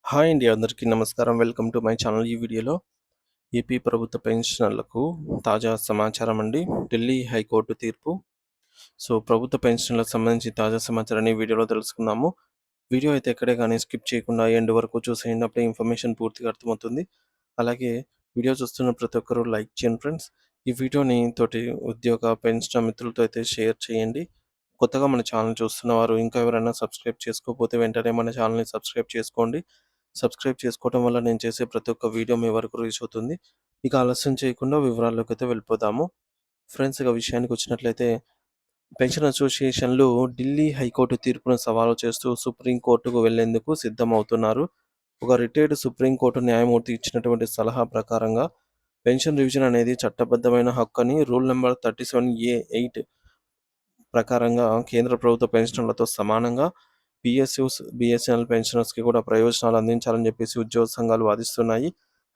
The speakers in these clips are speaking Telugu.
హాయ్ అండి, అందరికీ నమస్కారం. Welcome to my channel. ఈ వీడియోలో ఏపీ ప్రభుత్వ పెన్షనర్లకు తాజా సమాచారం అండి. ఢిల్లీ హైకోర్టు తీర్పు. ప్రభుత్వ పెన్షన్లకు సంబంధించి తాజా సమాచారాన్ని ఈ వీడియోలో తెలుసుకుందాము. వీడియో అయితే ఎక్కడే కానీ స్కిప్ చేయకుండా ఎండ్ వరకు చూసేయండి. అప్పుడే ఇన్ఫర్మేషన్ పూర్తిగా అర్థమవుతుంది. అలాగే వీడియో చూస్తున్న ప్రతి ఒక్కరూ లైక్ చేయండి ఫ్రెండ్స్. ఈ వీడియోని తోటి ఉద్యోగ పెన్షనర్ మిత్రులతో అయితే షేర్ చేయండి. కొత్తగా మన ఛానల్ చూస్తున్న వారు ఇంకా ఎవరైనా సబ్స్క్రైబ్ చేసుకోకపోతే వెంటనే మన ఛానల్ని సబ్స్క్రైబ్ చేసుకోండి. సబ్స్క్రైబ్ చేసుకోవటం వల్ల నేను చేసే ప్రతి ఒక్క వీడియో మీ వరకు రీచ్ అవుతుంది. ఇక ఆలస్యం చేయకుండా వివరాల్లోకి అయితే వెళ్ళిపోదాము. ఫ్రెండ్స్, ఇక విషయానికి వచ్చినట్లయితే పెన్షన్ అసోసియేషన్లు ఢిల్లీ హైకోర్టు తీర్పును సవాలు చేస్తూ సుప్రీంకోర్టుకు వెళ్లేందుకు సిద్ధమవుతున్నారు. ఒక రిటైర్డ్ సుప్రీంకోర్టు న్యాయమూర్తి ఇచ్చినటువంటి సలహా ప్రకారంగా పెన్షన్ రివిజన్ అనేది చట్టబద్ధమైన హక్కు అని రూల్ నెంబర్ 37A(8) ప్రకారంగా కేంద్ర ప్రభుత్వ పెన్షన్లతో సమానంగా పిఎస్యూస్, బిఎస్ఎన్ఎల్ పెన్షనర్స్కి కూడా ప్రయోజనాలు అందించాలని చెప్పేసి ఉద్యోగ సంఘాలు వాదిస్తున్నాయి.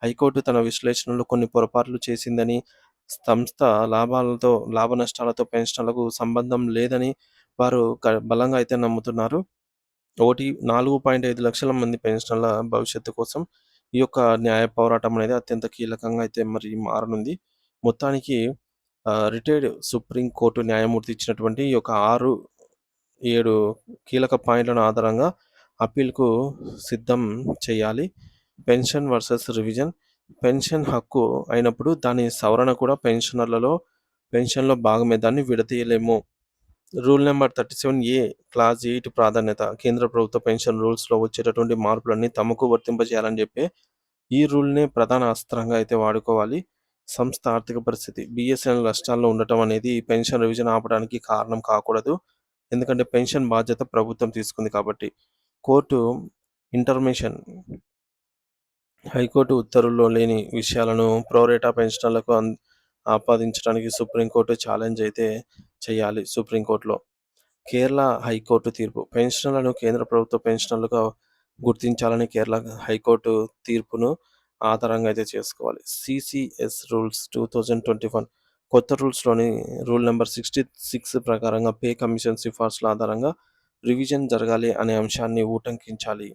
హైకోర్టు తన విశ్లేషణలో కొన్ని పొరపాట్లు చేసిందని, సంస్థ లాభ నష్టాలతో పెన్షన్లకు సంబంధం లేదని వారు బలంగా అయితే నమ్ముతున్నారు. 4.5 లక్షల మంది పెన్షనర్ల భవిష్యత్తు కోసం ఈ యొక్క న్యాయ పోరాటం అనేది అత్యంత కీలకంగా అయితే మరి మారనుంది. మొత్తానికి రిటైర్డ్ సుప్రీంకోర్టు న్యాయమూర్తి ఇచ్చినటువంటి ఈ యొక్క 6-7 కీలక పాయింట్లను ఆధారంగా అప్పీల్కు సిద్ధం చేయాలి. Pension versus revision. పెన్షన్ హక్కు అయినప్పుడు దాని సవరణ కూడా పెన్షన్లో భాగమే, దాన్ని విడదీయలేము. రూల్ నెంబర్ 37A క్లాజ్ 8 ప్రాధాన్యత. కేంద్ర ప్రభుత్వ పెన్షన్ రూల్స్లో వచ్చేటటువంటి మార్పులన్నీ తమకు వర్తింపజేయాలని చెప్పి ఈ రూల్నే ప్రధాన అస్త్రంగా అయితే వాడుకోవాలి. సంస్థ ఆర్థిక పరిస్థితి. బిఎస్ఎన్ఎల్ నష్టాల్లో ఉండటం అనేది పెన్షన్ రివిజన్ ఆపడానికి కారణం కాకూడదు. ఎందుకంటే పెన్షన్ బాధ్యత ప్రభుత్వం తీసుకుంది కాబట్టి. కోర్టు ఇంటర్మెషన్. హైకోర్టు ఉత్తర్వుల్లో లేని విషయాలను ప్రోరేటా పెన్షనర్లకు ఆపాదించడానికి సుప్రీంకోర్టు ఛాలెంజ్ అయితే చేయాలి సుప్రీంకోర్టులో. కేరళ హైకోర్టు తీర్పు. పెన్షనర్లను కేంద్ర ప్రభుత్వ పెన్షనర్లుగా గుర్తించాలని కేరళ హైకోర్టు తీర్పును ఆధారంగా అయితే చేసుకోవాలి. సిసిఎస్ రూల్స్ 2021 కొత్త రూల్స్లోని రూల్ నెంబర్ 66 ప్రకారంగా పే కమిషన్ సిఫార్సుల ఆధారంగా రివిజన్ జరగాలి అనే అంశాన్ని ఉటంకించాలి.